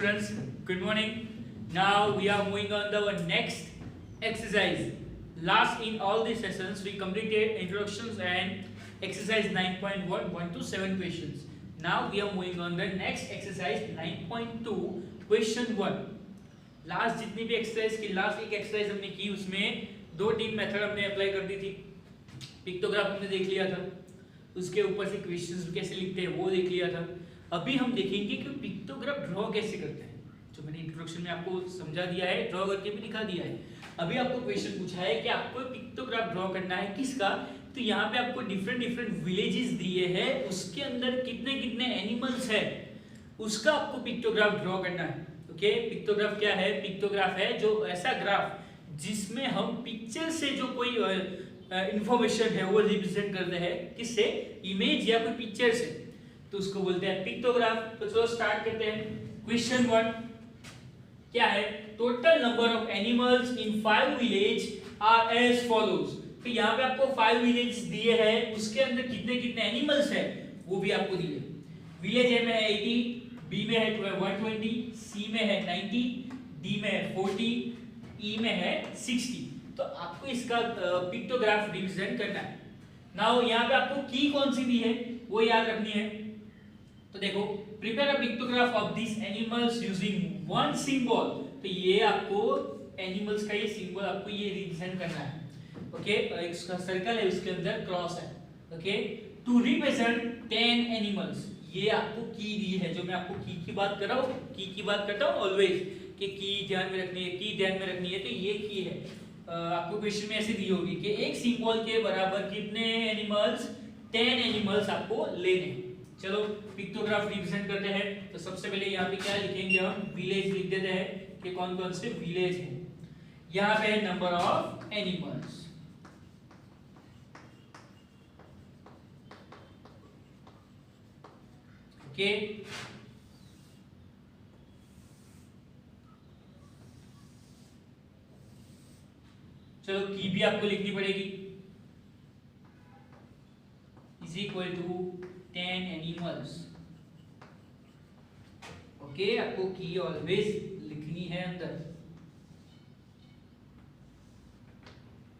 students, good morning. Now we are moving on to our next exercise. Last in all these sessions we completed introductions and exercise 9.1 1 to 7 questions. Now we are moving on the next exercise 9.2 question 1. Last जितनी भी exercise की last एक exercise हमने की उसमें दो तीन method हमने अप्लाई कर दी थी. पिक्टोग्राफ हमने देख लिया था, उसके ऊपर से क्वेश्चंस कैसे लिखते हैं वो देख लिया था. अभी हम देखेंगे कि पिक्टोग्राफ ड्रॉ कैसे करते हैं. जो मैंने इंट्रोडक्शन में आपको समझा दिया है, ड्रॉ करके भी दिखा दिया है. अभी आपको क्वेश्चन पूछा है कि आपको पिक्टोग्राफ ड्रॉ करना है किसका. तो यहाँ पे आपको डिफरेंट विलेजेस दिए हैं, उसके अंदर कितने कितने एनिमल्स है उसका आपको पिक्टोग्राफ ड्रॉ करना है. ओके, पिक्टोग्राफ क्या है? पिक्टोग्राफ है जो ऐसा ग्राफ जिसमें हम पिक्चर से जो कोई इंफॉर्मेशन है वो रिप्रेजेंट करते हैं. किससे? इमेज या कोई पिक्चर से, तो उसको बोलते हैं पिक्टोग्राफ. तो चलो स्टार्ट करते हैं. क्वेश्चन 1 क्या है? Total number of animals in 5 village are as follows. तो यहाँ पे आपको 5 विलेज दिए हैं, उसके अंदर कितने कितने एनिमल्स है वो भी आपको दिए. विलेज ए में है 80, बी में है 120, सी में है 90, डी में है 40, ई में है 60. तो आपको इसका पिक्टोग्राफ रिप्रेजेंट करना है. नाउ यहाँ पे आपको की कौन सी दी है वो याद रखनी है. तो देखो, prepare a pictograph of this animals using one symbol. तो ये आपको एनिमल्स का ये सिंबल आपको ये रिप्रेजेंट करना है. ओके, इसका सर्कल है, उसके अंदर क्रॉस है. Okay, to represent 10 animals. ये आपको की दी है, जो मैं आपको की बात कर रहा हूँ, की बात करता हूँ ऑलवेज कि की ध्यान में रखनी है, की ध्यान में रखनी है. तो ये की है. आपको क्वेश्चन में ऐसे दी होगी कि एक सिंबल के बराबर कितने एनिमल्स? 10 एनिमल्स आपको लेने. चलो पिक्टोग्राफ रिप्रेजेंट करते हैं. तो सबसे पहले यहाँ पे क्या लिखेंगे हम? विलेज लिख देते हैं कि कौन कौन से विलेज है. यहाँ पे है नंबर ऑफ एनिमल्स. ओके, चलो की भी आपको लिखनी पड़ेगी. Is equal to 10 animals. Okay, आपको की ऑलवेज लिखनी है अंदर.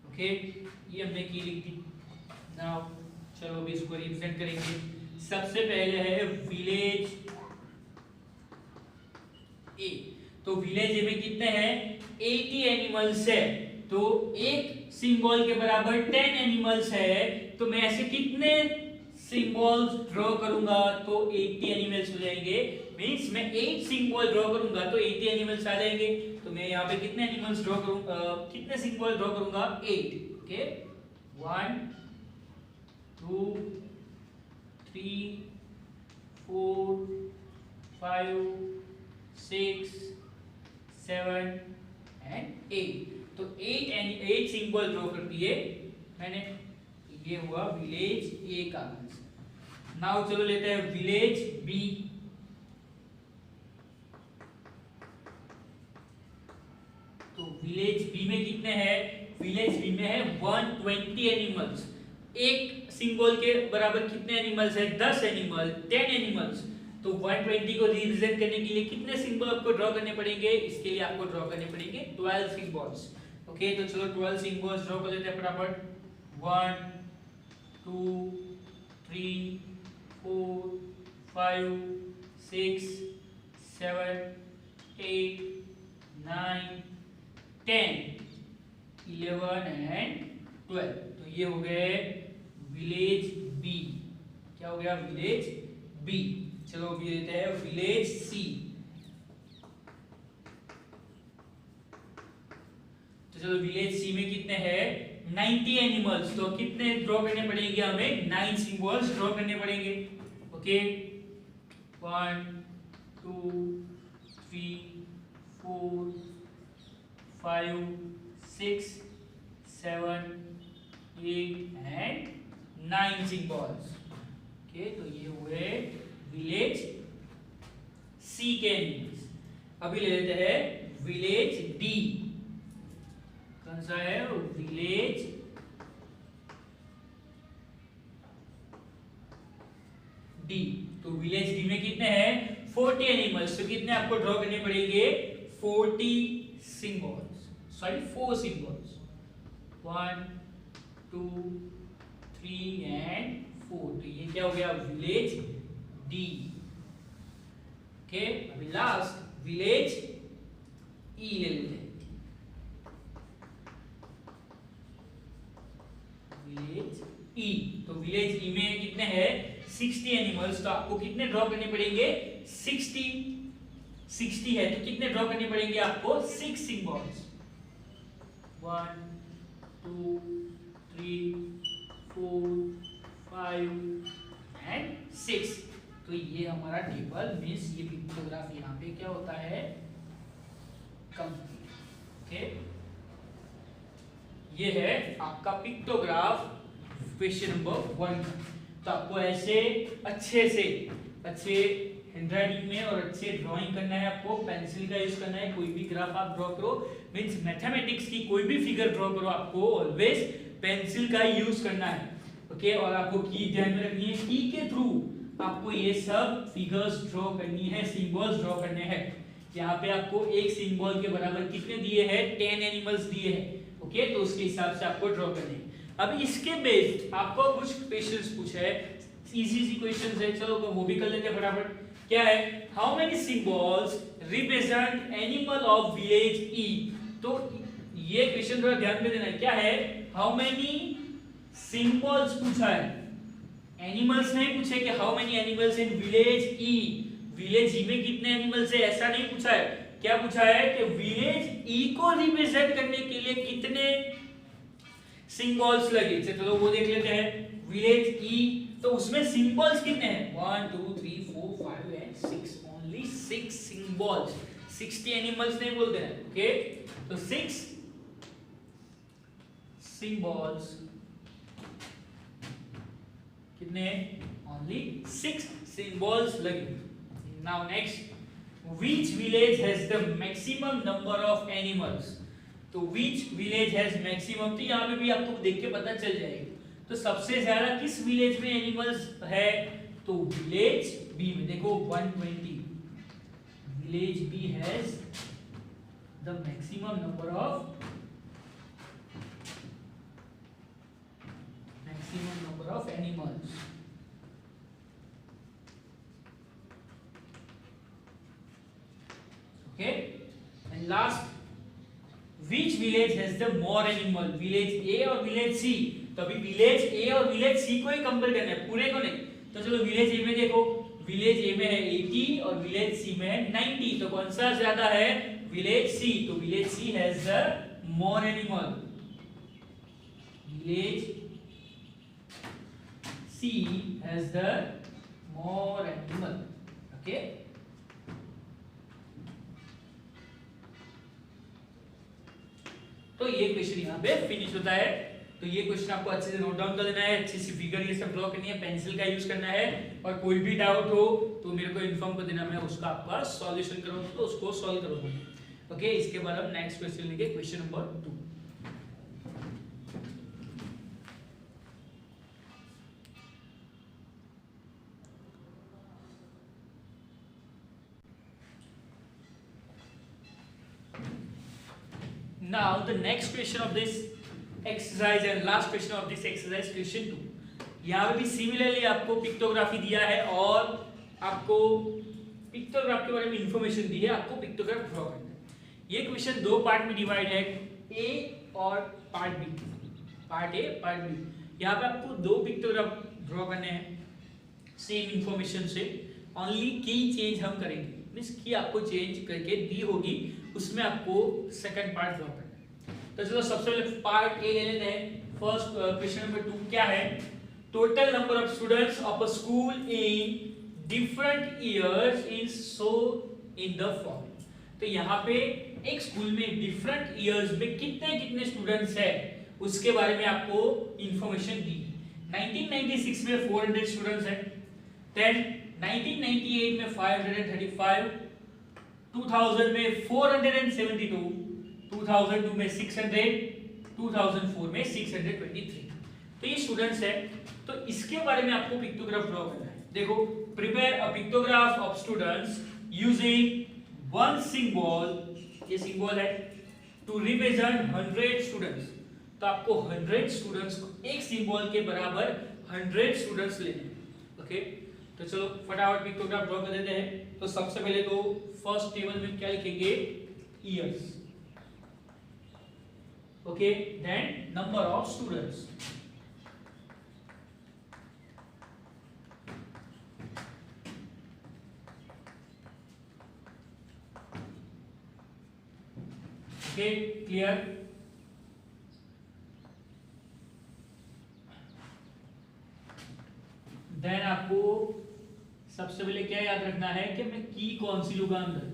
ओके, ये हमने की लिख दी. नाउ चलो अभी इसको रिप्रेजेंट करेंगे. सबसे पहले है विलेज ए. तो विलेज ए में कितने हैं? 80 एनिमल्स है. तो एक सिंबल के बराबर 10 एनिमल्स है. तो मैं ऐसे कितने सिंबल्स ड्रॉ करूंगा? तो 80 एनिमल्स हो जाएंगे. मींस मैं 8 सिंबल ड्रॉ करूंगा तो 80 एनिमल्स आ जाएंगे. तो मैं यहाँ पे कितने एनिमल्स ड्रॉ करूंगा, कितने सिंबल ड्रॉ करूंगा? 8. Okay, 1 2 3 4 5 6 7 and 8. तो 8 सिंबल ड्रॉ कर दिए मैंने. ये हुआ विलेज ए का आंसर. नाउ चलो लेते हैं विलेज बी. तो विलेज बी में कितने हैं? विलेज बी में है 120 एनिमल्स. एक सिंबल के बराबर कितने एनिमल्स है? 10 एनिमल, 10 एनिमल्स. तो 120 को रिप्रेजेंट करने के लिए कितने सिंबल आपको ड्रॉ करने पड़ेंगे? इसके लिए आपको ड्रॉ करने पड़ेंगे 12 सिंबल्स. ओके, तो चलो 12 सिंबल्स ड्रॉ कर लेते हैं फटाफट. 1 2 3 4 5 6 7 8 9 10 11 and 12. तो ये हो गए विलेज बी. क्या हो गया? Village B. चलो अभी लेते हैं विलेज सी. तो चलो विलेज सी में कितने हैं? 90 एनिमल्स. तो कितने ड्रॉ करने पड़ेंगे हमें? 9 सिंबल्स ड्रॉ करने पड़ेंगे. Okay, 1 2 3 4 5 6 7 8 and 9 symbols. ओके, तो ये हुए विलेज सी के एनिमल्स. अभी ले लेते हैं विलेज डी. कौन सा है? Village D. तो विलेज डी में कितने हैं? 40 एनिमल्स, तो कितने आपको ड्रॉ करने पड़ेंगे 40 सिंबल्स, सॉरी 4 सिंबल्स, 1 2 3 एंड 4। तो ये क्या हो गया विलेज डी। ओके, अभी लास्ट विलेज ई ले लेते हैं। विलेज ई, तो विलेज ई में कितने हैं 60 एनिमल्स, तो आपको कितने ड्रॉ करने पड़ेंगे 60 है तो कितने ड्रॉ करने पड़ेंगे आपको 6 सिंबल्स, 1 2 3 4 5 एंड 6। तो ये हमारा टेबल मींस ये पिक्टोग्राफ यहाँ पे क्या होता है कंप्लीट। ओके, ये है आपका पिक्टोग्राफ क्वेश्चन नंबर 1। तो आपको ऐसे अच्छे हैंडराइटिंग में और अच्छे ड्राइंग करना है, आपको पेंसिल का यूज करना है। कोई भी ग्राफ आप ड्रॉ करो, मींस मैथमेटिक्स की कोई भी फिगर ड्रॉ करो, आपको ऑलवेज पेंसिल का यूज करना है। ओके, और आपको की ध्यान में रखनी है, की के थ्रू आपको ये सब फिगर्स ड्रॉ करनी है, सिंबल्स ड्रॉ करने हैं। यहाँ पे आपको एक सिंबल के बराबर कितने दिए हैं 10 एनिमल्स दिए हैं। ओके, तो उसके हिसाब से आपको ड्रॉ करने हैं। अब इसके बेस्ड आपको कुछ क्वेश्चंस पूछा है, इजी क्वेश्चंस है, चलो वो भी कर लेते हैं फटाफट। क्या है, how many symbols represent animal of village E. तो ये क्वेश्चन थोड़ा ध्यान में देना है। क्या है, हाउ मेनी सिंबल्स पूछा है, एनिमल्स नहीं पूछे कि how many animals in village E. Village E में कितने एनिमल्स है ऐसा नहीं पूछा है। क्या पूछा है कि विलेज ई को रिप्रेजेंट करने के लिए कितने सिंबल्स लगे। चलो वो देख लेते हैं। विलेज ई, तो उसमें सिंबल्स कितने हैं 1 2 3 4 5 एंड 6, ओनली 6 सिंबल्स, 60 एनिमल्स नहीं बोलते हैं। ओके, तो 6 सिंबल्स कितने, ओनली 6 सिंबल्स लगे। Now next, which village has the maximum number of animals. तो व्हिच विलेज हैज मैक्सिमम, तो यहाँ पे भी आपको देख के पता चल जाएगा। तो सबसे ज्यादा किस विलेज में एनिमल्स है, तो विलेज बी में। देखो 120, village B has the maximum number of animals. Okay, and last, Which village has the more animal? Village A और विलेज सी। तो अभी विलेज ए और विलेज सी को ही कंपेयर करना है, पूरे को नहीं। तो चलो विलेज ए में देखो, विलेज ए में है 80 और विलेज सी में है 90। तो कौन सा ज्यादा है, विलेज सी। तो village C has the more animal, village C has the more animal. Okay, तो ये क्वेश्चन यहाँ पे फिनिश होता है। तो ये क्वेश्चन आपको अच्छे से नोट डाउन कर लेना है, अच्छी सी फिगर ये सब ड्रॉ करनी है, पेंसिल का यूज करना है। और कोई भी डाउट हो तो मेरे को इन्फॉर्म कर देना, मैं उसका आपका सॉल्यूशन करूंगा, तो उसको सॉल्व करूंगा। ओके, इसके बाद हम नेक्स्ट क्वेश्चन लेंगे, question number 2। Now the next question of this exercise and last question of this exercise, question 2। यहाँ पे भी सिमिलरली आपको पिक्टोग्राफी दिया है और आपको पिक्टोग्राफ के बारे में इंफॉर्मेशन दी है, आपको पिक्टोग्राफ ड्रॉ करना है। ये क्वेश्चन 2 पार्ट में डिवाइड है, ए और part B, part A part B. यहाँ पे आपको 2 पिक्टोग्राफ ड्रॉ करने हैं सेम इंफॉर्मेशन से, ओनली की चेंज हम करेंगे, मींस की आपको चेंज करके दी होगी, उसमें आपको सेकंड पार्ट ड्रॉ करना है। तो चलो सबसे पहले पार्ट ए ले लेते हैं। फर्स्ट क्वेश्चन नंबर 2 क्या है, total number of students of a school in different years is show in the form. तो यहाँ पे एक स्कूल में डिफरेंट ईयर्स में कितने कितने स्टूडेंट्स है उसके बारे में आपको इंफॉर्मेशन दी। 1996 में 400 स्टूडेंट्स हैं, देन 1998 में 535, 2000 में 472, 2002 में 600, 2004 में 623। तो ये स्टूडेंट्स है। तो इसके बारे में आपको पिक्टोग्राफ ड्रॉ करना है। देखो, prepare a pictograph of students using one symbol, ये सिंबल है, टू रिप्रेजेंट 100 स्टूडेंट्स। तो आपको 100 स्टूडेंट्स को एक सिंबल के बराबर 100 स्टूडेंट्स लेने हैं। ओके, तो चलो फटाफट पिक्टोग्राफ ड्रॉ कर देते हैं। तो सबसे पहले तो फर्स्ट टेबल में क्या लिखेंगे, years. Okay, then number of students, okay clear. Then आपको सबसे पहले क्या याद रखना है कि मैं की कौन सी लूंगा अंदर,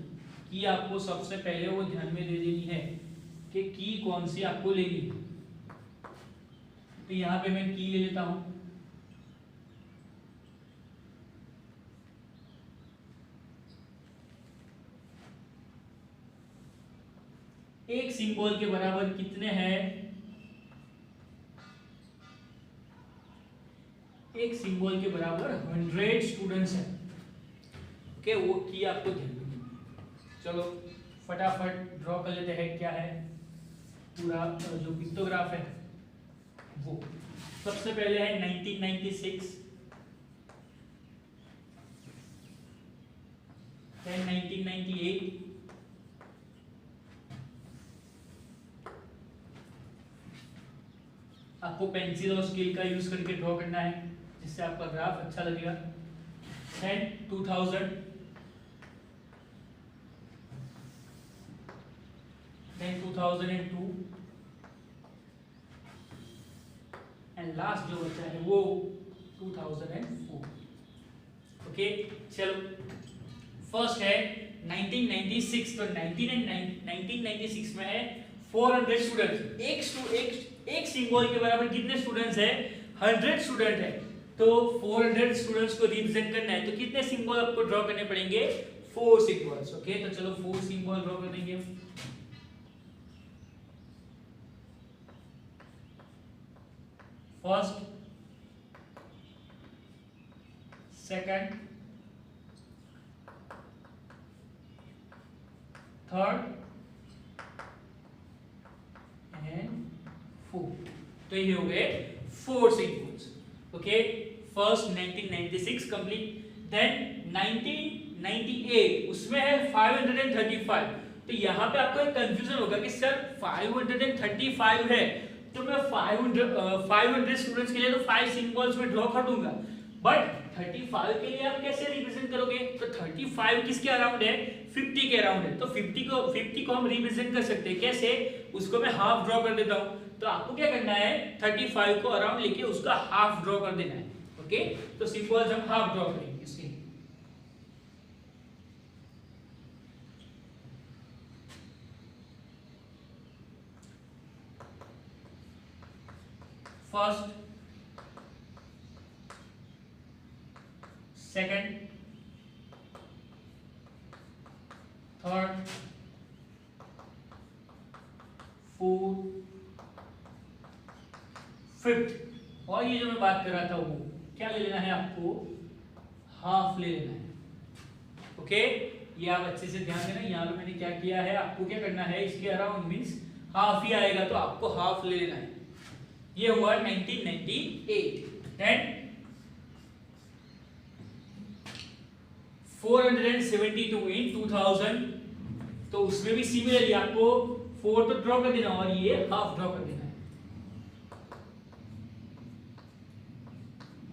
की आपको सबसे पहले वो ध्यान में दे देनी है कि की कौन सी आपको लेनी है। तो यहां पे मैं की ले लेता हूं, एक सिंबल के बराबर कितने हैं, एक सिंबल के बराबर 100 स्टूडेंट्स हैं। ओके, वो की आपको ध्यान में देनी है। चलो फटाफट ड्रॉ कर लेते हैं, क्या है पूरा जो पिक्टोग्राफ है वो। सबसे पहले है 1996, then 1998, आपको पेंसिल और स्केल का यूज करके ड्रॉ करना है जिससे आपका ग्राफ अच्छा लगेगा। then 2000, then 2002 एंड लास्ट जो बचा है वो 2004। ओके, चलो फर्स्ट है 1996। तो 1996 में है 400 स्टूडेंट्स। एक सिंबल के बराबर कितने स्टूडेंट्स है, 100 स्टूडेंट है। तो 400 स्टूडेंट्स को रिप्रेजेंट करना है तो कितने सिंबल आपको ड्रॉ करने पड़ेंगे, 4 सिंबल्स। ओके, तो चलो 4 सिंबल ड्रॉ कर देंगे। First, second, third and fourth. तो ये हो गए 4 symbols. Okay, first 1996 complete. Then 1998 उसमें है 535। तो यहाँ पे आपको एक कंफ्यूजन होगा कि सर 535 है तो मैं 500 स्टूडेंट्स के लिए तो 5 सिंबल्स में ड्रॉ कर दूंगा, बट 35 के लिए आप कैसे रिप्रेजेंट करोगे। तो 35 किसके अराउंड है, 50 के अराउंड है। तो 50 को हम रिप्रेजेंट कर सकते हैं कैसे, उसको मैं हाफ ड्रॉ कर देता हूं। तो आपको क्या करना है, 35 को अराउंड लेके उसका हाफ ड्रॉ कर देना है। ओके, तो सिंबल्स हम हाफ ड्रॉ करेंगे इसके। First, second, third, fourth, fifth. और ये जो मैं बात कर रहा था वो क्या ले लेना है आपको, हाफ ले लेना है। ओके, ये आप अच्छे से ध्यान देना। यहाँ पे मैंने क्या किया है, आपको क्या करना है, इसके अराउंड मींस हाफ ही आएगा तो आपको हाफ ले लेना है। ये हुआ 1998। देन 472 इन 2000। तो उसमें भी सिमिलरली आपको 4 तो ड्रॉ कर देना और ये हाफ ड्रॉ कर देना है।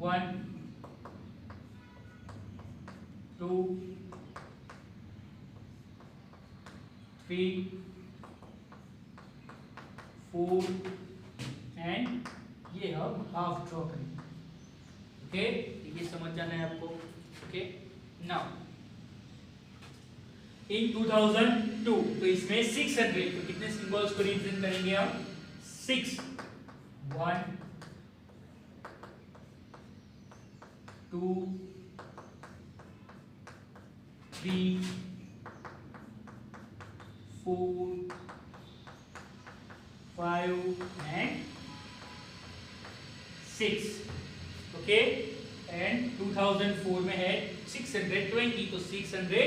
1 2 3 4 एंड ये हम हाफ ड्रॉ करेंगे। ओके, ये समझ जाना है आपको। ओके, नाउ इन 2002 तो इसमें 600, तो कितने सिंबल्स को रिप्रेजेंट करेंगे हम, 6 1 2 3 4 5 and 6। ओके, एंड 2004 में है 620, तो 600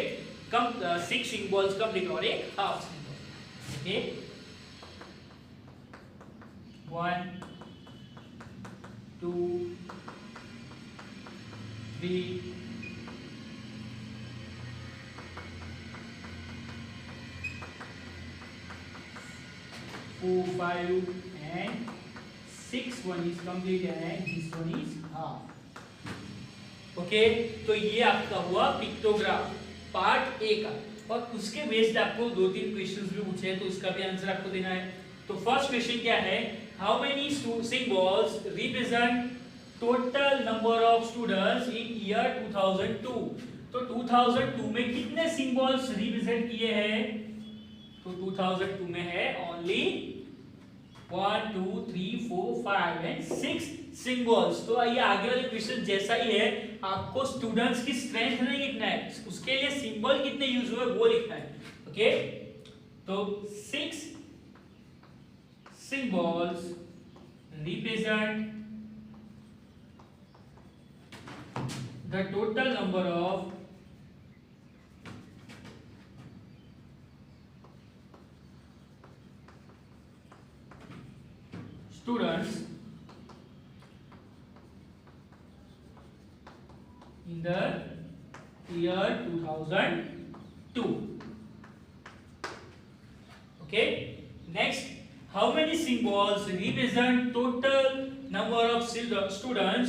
कम 6 सिंबल्स कंप्लीट और एक half symbol. Okay 1 2 3 4 5 and 6 one is complete and this one is half। Okay तो ये आपका हुआ पिक्टोग्राफ पार्ट ए का, और उसके बेस्ड आपको 2-3 क्वेश्चंस भी पूछे हैं तो उसका भी आंसर आपको देना है। तो फर्स्ट क्वेश्चन क्या है, how many symbols represent total number of students in year 2002। तो 2002 में कितने सिंबल्स रिप्रेजेंट किए हैं, तो 2002 में है ओनली 1 2 3 4 5 एंड 6 सिंबल्स। तो ये आगे वाले क्वेश्चन जैसा ही है, आपको स्टूडेंट्स की स्ट्रेंथ नहीं लिखना है, उसके लिए सिंबल कितने यूज हुए वो लिखना है। ओके तो 6 symbols represent the total number of students in the year 2002. Okay, next, how many symbols represent total number of students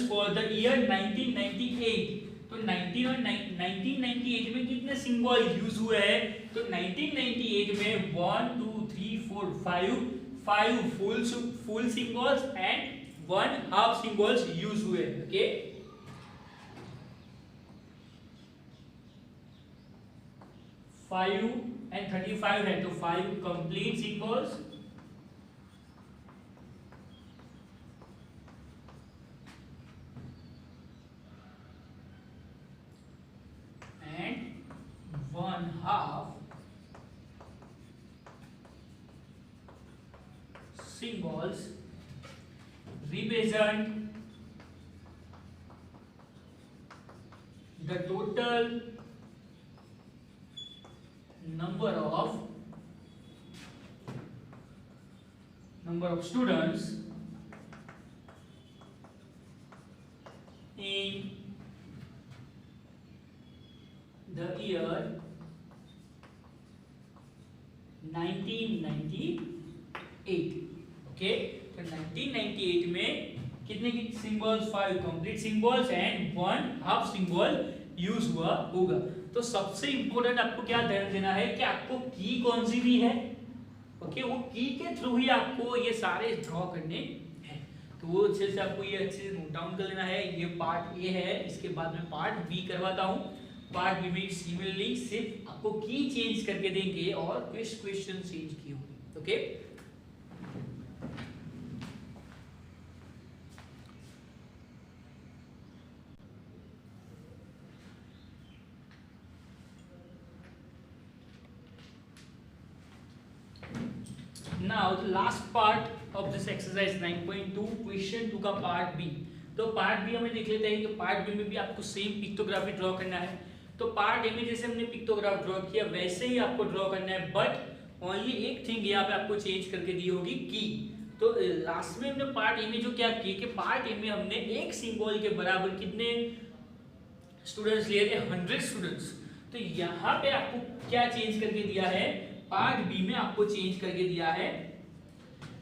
for the year 1998? तो 1998 में कितने सिंबल यूज हुए हैं, तो 1998 में 1 2 3 4 5 full symbols and 1 half symbols use हुए। Okay 5 and 35 है तो 5 complete symbols and 1 half symbols represent the total number of students in the year 1998। Okay तो 1998 में कितने की symbols, 5 complete symbols and 1 half symbol use हुआ होगा। तो सबसे इंपॉर्टेंट आपको क्या ध्यान देना है कि आपको की कौन सी भी है, ओके वो की के थ्रू ही आपको ये सारे ड्रॉ करने हैं। तो वो अच्छे से आपको ये अच्छे से नोट डाउन कर लेना है। ये पार्ट ए है, इसके बाद में पार्ट बी करवाता हूँ। पार्ट बी में सिमिलरली सिर्फ आपको की चेंज करके देंगे और क्वेश्चन चेंज की होगी। Okay now the last part of this exercise 9.2 question 2 का पार्ट बी। तो पार्ट बी हमें देख लेते हैं कि पार्ट बी में भी आपको सेम पिक्टोग्राफी ड्रॉ करना है। तो पार्ट ए में जैसे हमने पिक्टोग्राफ ड्रॉ किया वैसे ही आपको ड्रॉ करना है, बट ओनली एक थिंग यहाँ पे आपको चेंज करके दी होगी की। तो लास्ट में हमने पार्ट ए में जो क्या किया कि पार्ट ए में हमने एक सिंबल के बराबर कितने स्टूडेंट्स लिए थे, 100 स्टूडेंट्स। तो यहाँ पे आपको क्या चेंज करके दिया है, पार्ट बी में आपको चेंज करके दिया है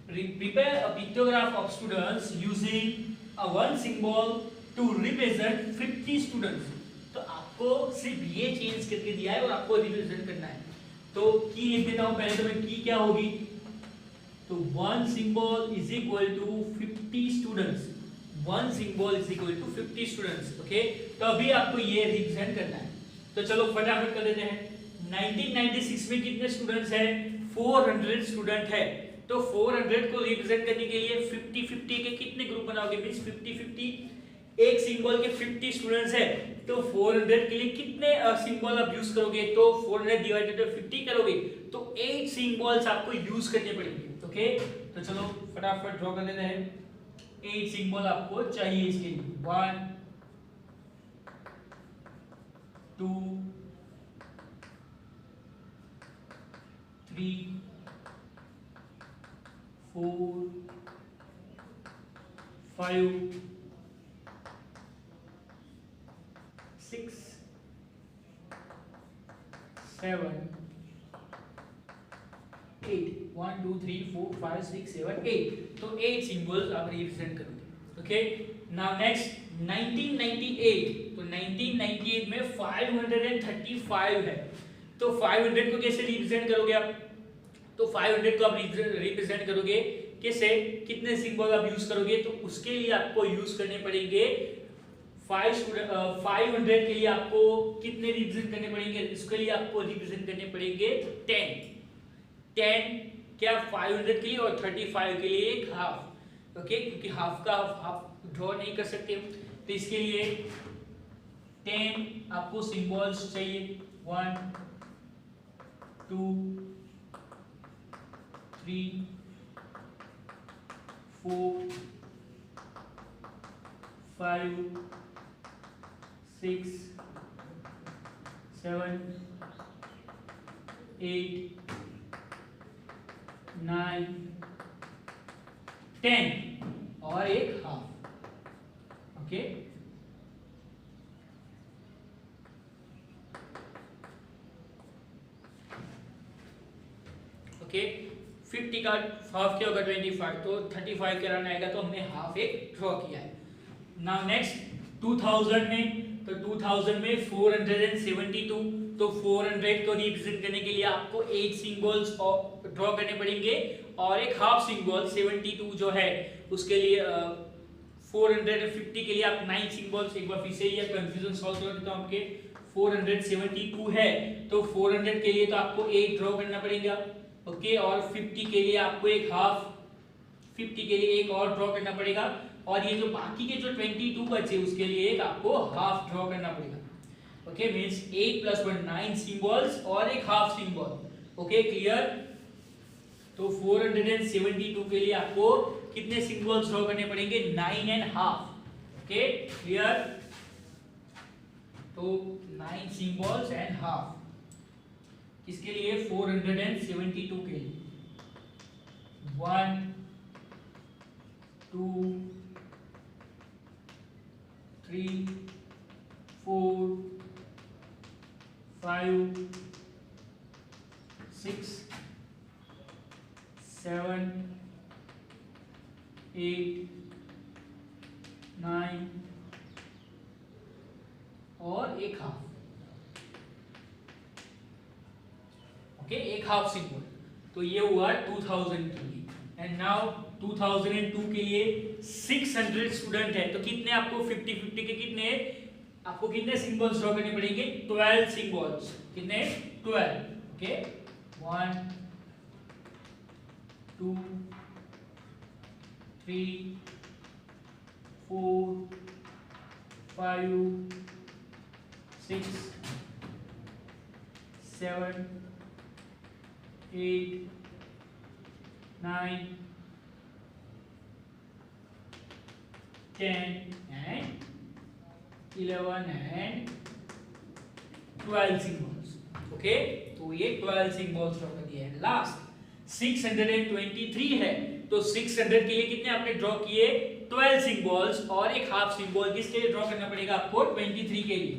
prepare a pictograph of students using a one symbol to represent 50 students। तो आपको सिर्फ ये चेंज करके दिया है और आपको रिप्रेजेंट करना है। तो की लिख देता हूं पहले, तो मैं की क्या होगी, तो one symbol is equal to 50 students, one symbol is equal to 50 students। Okay तो अभी आपको ये रिप्रेजेंट करना है। तो चलो फटाफट कर देते हैं। 1996 में कितने स्टूडेंट्स हैं, 400 स्टूडेंट है। तो 400 को रिप्रेजेंट करने के लिए 50-50 के कितने ग्रुप बनाओगे, मींस 50-50 एक सिंबल के 50 स्टूडेंट्स है। तो 400 के लिए कितने सिंबल आप यूज करोगे, तो 400 डिवाइडेड बाय 50 करोगे तो 8 सिंबल्स आपको यूज करने पड़ेंगे। ओके तो चलो फटाफट ड्रॉ कर लेते हैं। 8 सिंबल आपको चाहिए इसके लिए, 1 2 3 4 5 6 7 8 1 2 3 4 5 6 7 8 तो 8 सिंबल्स आप रिप्रेजेंट करोगे ओके नाउ नेक्स्ट 1998 तो 1998 में 535 है तो 500 को कैसे रिप्रेजेंट करोगे आप तो 500 को आप रिप्रेजेंट करोगे कैसे कितने सिंबल आप यूज करोगे तो उसके लिए आपको यूज करने पड़ेंगे 500 के लिए आपको कितने रिप्रेजेंट करने पड़ेंगे इसके लिए आपको रिप्रेजेंट करने पड़ेंगे 10 क्या 500 के लिए और 35 के लिए एक हाफ ओके क्योंकि हाफ का हाफ ड्रॉ नहीं कर सकते तो इसके लिए 10 आपको सिंबल्स चाहिए 1 2 3 4 5 6 7 8 9 10 और एक हाफ ओके ओके 50 का हाफ क्या होगा 25 तो 35 के रन आएगा तो हमने हाफ एक ड्रॉ किया है नाउ नेक्स्ट 2000 में तो 2000 में 472 तो 400 को रिप्रेजेंट करने के लिए आपको 8 सिंबल्स ड्रॉ करने पड़ेंगे और एक हाफ सिंबल 72 जो है उसके लिए 450 के लिए आप 9 सिंबल्स एक बार फिर से ये कंफ्यूजन सॉल्व कर देता हूं आपके 472 है तो 400 के लिए तो आपको 8 ड्रॉ करना पड़ेगा ओके और 50 के लिए आपको एक हाफ 50 के लिए एक और ड्रॉ करना पड़ेगा और ये जो बाकी के जो 22 बचे उसके लिए एक आपको हाफ ड्रॉ करना पड़ेगा ओके मींस 8 + 1 9 सिंबल्स और एक हाफ सिंबल ओके क्लियर तो 472 के लिए आपको कितने सिंबल्स ड्रॉ करने पड़ेंगे 9 एंड हाफ ओके क्लियर तो 9 सिंबल्स एंड हाफ इसके लिए 472 के लिए 1 2 3 4 5 6 7 8 9 और एक हाफ ओके एक हाफ सिंबल तो ये हुआ 2000 के लिए एंड नाउ 2002 के लिए 600 स्टूडेंट है तो कितने आपको 50-50 के कितने आपको कितने सिंबल्स ड्रॉ करने पड़ेंगे 12 सिंबल्स कितने 12 okay 1 2 3 4 5 6 7 8 9 10 and 11 and 12 symbols okay तो ये 12 सिंबल्स ड्रॉ कर दिए हैं लास्ट 623 है तो 600 के लिए कितने आपने ड्रॉ किए 12 सिंबल्स और एक हाफ सिंबल किसके लिए ड्रॉ करना पड़ेगा आपको 23 के लिए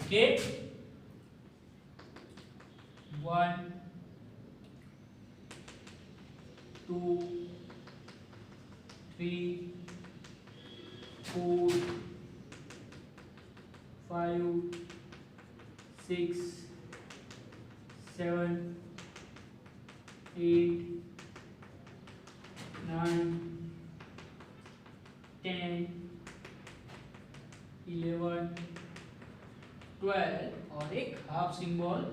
ओके 1 2 3 4 5 6 7 8 9 10 11 12 और एक half symbol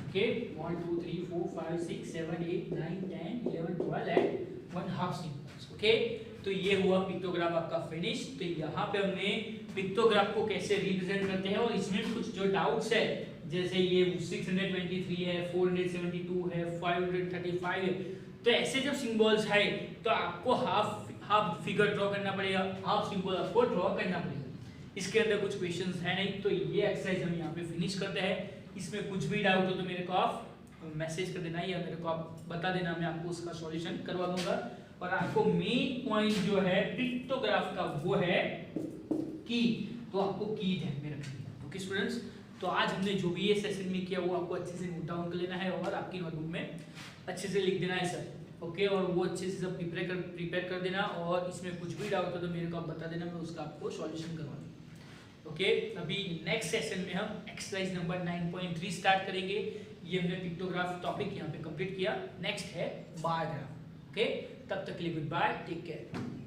okay 1 2 3 4 5 6 7 8 9 10 11 12 and one half symbols okay तो ये हुआ पिक्टोग्राफ आपका फिनिश तो यहाँ पे हमने पिक्टोग्राफ को कैसे रिप्रेजेंट करते हैं और इसमें कुछ जो डाउट्स है जैसे ये 623 है 472 है 535 है तो ऐसे जब सिंबल्स है तो आपको हाफ फिगर ड्रॉ करना पड़ेगा हाफ सिंबल आपको ड्रॉ करना पड़ेगा इसके अंदर कुछ क्वेश्चंस है नहीं, तो ये एक्सरसाइज हम यहाँ पे फिनिश करते हैं। इसमें कुछ भी डाउट हो तो मेरे को आप मैसेज कर देना या मेरे को आप बता देना, मैं आपको उसका सॉल्यूशन करवा दूंगा। और आपको मेन पॉइंट जो है पिक्टोग्राफ का वो है की, तो आपको की ध्यान में रखनी है। ओके स्टूडेंट्स, तो आज हमने जो भी ये सेशन में किया वो आपको अच्छे से नोट डाउन कर लेना है और आपकी नोटबुक में अच्छे से लिख देना है सर। ओके, और वो अच्छे से सब प्रिपेयर कर देना, और इसमें कुछ भी डाउट हो तो मेरे को आप बता देना, मैं उसका आपको सॉल्यूशन करवा दूंगा। ओके, अभी नेक्स्ट सेशन में हम एक्सरसाइज नंबर 9.3 स्टार्ट करेंगे। ये हमने पिक्टोग्राफ टॉपिक यहाँ पे कंप्लीट किया। नेक्स्ट है बार ग्राफ। ओके, तब तक के लिए गुड बाय, टेक केयर।